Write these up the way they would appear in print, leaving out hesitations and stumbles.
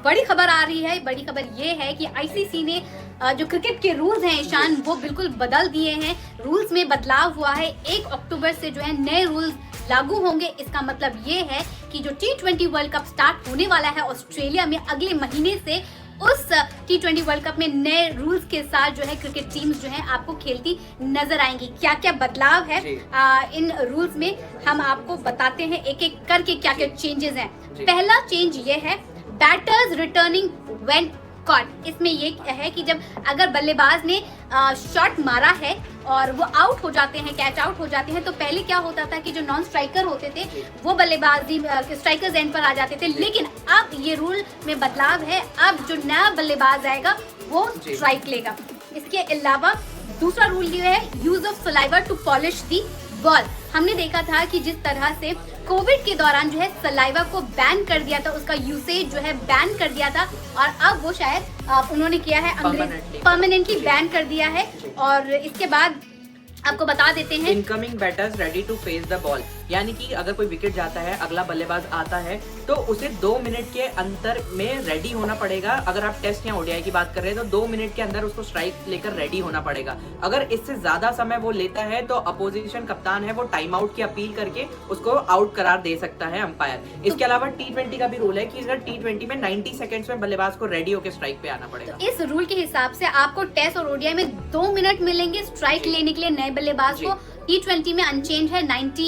बड़ी खबर आ रही है। बड़ी खबर ये है कि आईसीसी ने जो क्रिकेट के रूल्स हैं ईशान, वो बिल्कुल बदल दिए हैं। रूल्स में बदलाव हुआ है। 1 अक्टूबर से जो है नए रूल्स लागू होंगे। इसका मतलब ये है कि जो T20 वर्ल्ड कप स्टार्ट होने वाला है ऑस्ट्रेलिया में अगले महीने से, उस T20 वर्ल्ड कप में नए रूल्स के साथ जो है क्रिकेट टीम्स जो है आपको खेलती नजर आएंगी। क्या क्या बदलाव है इन रूल्स में हम आपको बताते हैं एक एक करके क्या क्या चेंजेस हैं। पहला चेंज ये है, बैटर्स रिटर्निंग व्हेन कॉट। इसमें ये है कि जब अगर बल्लेबाज ने शॉट मारा है और वो आउट हो जाते हैं, कैच आउट हो जाते हैं, तो पहले क्या होता था कि जो नॉन स्ट्राइकर होते थे वो बल्लेबाजी स्ट्राइकर्स एंड पर आ जाते थे। लेकिन अब ये रूल में बदलाव है। अब जो नया बल्लेबाज आएगा वो स्ट्राइक लेगा। इसके अलावा दूसरा रूल ये है, use of saliva to polish the ball. हमने देखा था कि जिस तरह से कोविड के दौरान जो है सलाइवा को बैन कर दिया था, उसका यूसेज जो है बैन कर दिया था, और अब वो शायद उन्होंने किया है परमानेंटली बैन कर दिया है। और इसके बाद आपको बता देते हैं, incoming batters ready to face the ball, यानी कि अगर कोई विकेट जाता है, अगला बल्लेबाज आता है, तो उसे 2 मिनट के अंदर में रेडी होना पड़ेगा। अगर आप टेस्ट या ओडीआई की बात कर रहे हैं तो 2 मिनट के अंदर उसको स्ट्राइक लेकर रेडी होना पड़ेगा। अगर इससे ज्यादा समय वो लेता है तो अपोजिशन कप्तान है वो टाइम आउट की अपील करके उसको आउट करार दे सकता है अंपायर। इसके अलावा T20 का भी रूल है कि अगर T20 में 90 सेकंड्स में बल्लेबाज को रेडी होकर स्ट्राइक पे आना पड़ेगा। तो इस रूल के हिसाब से आपको टेस्ट और ओडीआई में 2 मिनट मिलेंगे स्ट्राइक लेने के लिए नए बल्लेबाज को। T20 में अनचेंज है, 90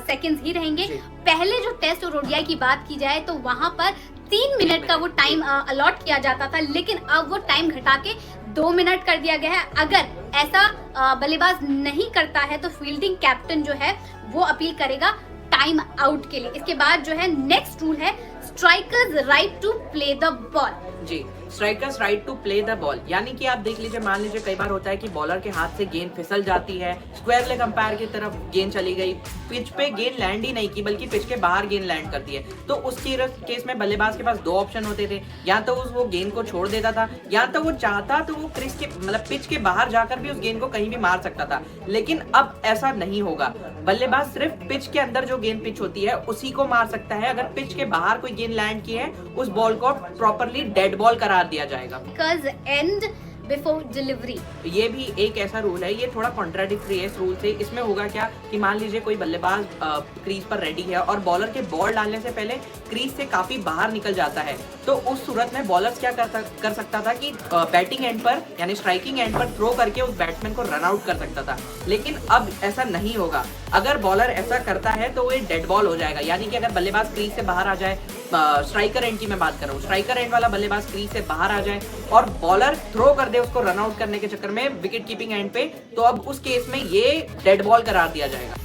सेकंड्स ही रहेंगे। पहले जो टेस्ट और ओडीआई की बात की जाए तो वहां पर 3 मिनट का वो टाइम अलॉट किया जाता था, लेकिन अब वो टाइम घटा के 2 मिनट कर दिया गया है। अगर ऐसा बल्लेबाज नहीं करता है तो फील्डिंग कैप्टन जो है वो अपील करेगा टाइम आउट के लिए। इसके बाद जो है नेक्स्ट रूल है, strikers right to play the ball. जी, strikers right to play the ball, यानी कि आप देख लीजिए, मान लीजिए कई बार होता है कि बॉलर के हाथ से गेंद फिसल जाती है, स्क्वायर लेग अंपायर की तरफ गेंद चली गई, पिच पे गेंद लैंड ही नहीं की बल्कि पिच के बाहर गेंद लैंड करती है, तो उस केस में बल्लेबाज के पास 2 ऑप्शन होते थे। या तो वो गेंद को छोड़ देता था, या तो वो चाहता तो वो क्रीज के मतलब पिच के बाहर जाकर भी उस गेंद को कहीं भी मार सकता था। लेकिन अब ऐसा नहीं होगा। बल्लेबाज सिर्फ पिच के अंदर जो गेंद पिच होती है उसी को मार सकता है। अगर पिच के बाहर कोई गेंद लैंड की है, उस बॉल को प्रॉपरली डेड बॉल करार दिया जाएगा। एंड बिफोर डिलीवरी, ये भी एक ऐसा रूल है, ये थोड़ा कॉन्ट्राडिक्टरी है इस रूल से। इसमें होगा क्या कि मान लीजिए कोई बल्लेबाज क्रीज पर रेडी है और बॉलर के बॉल डालने से पहले क्रीज से काफी बाहर निकल जाता है, तो उस सूरत में बॉलर क्या कर सकता था कि बैटिंग एंड पर यानी स्ट्राइकिंग एंड पर थ्रो करके उस बैट्समैन को रन आउट कर सकता था। लेकिन अब ऐसा नहीं होगा। अगर बॉलर ऐसा करता है तो वो डेड बॉल हो जाएगा। यानी कि अगर बल्लेबाज क्रीज से बाहर आ जाए, स्ट्राइकर एंड की मैं बात कर रहा हूँ, स्ट्राइकर एंड वाला बल्लेबाज क्रीज से बाहर आ जाए और बॉलर थ्रो कर दे उसको रन आउट करने के चक्कर में विकेट कीपिंग एंड पे, तो अब उस केस में ये डेड बॉल करार दिया जाएगा।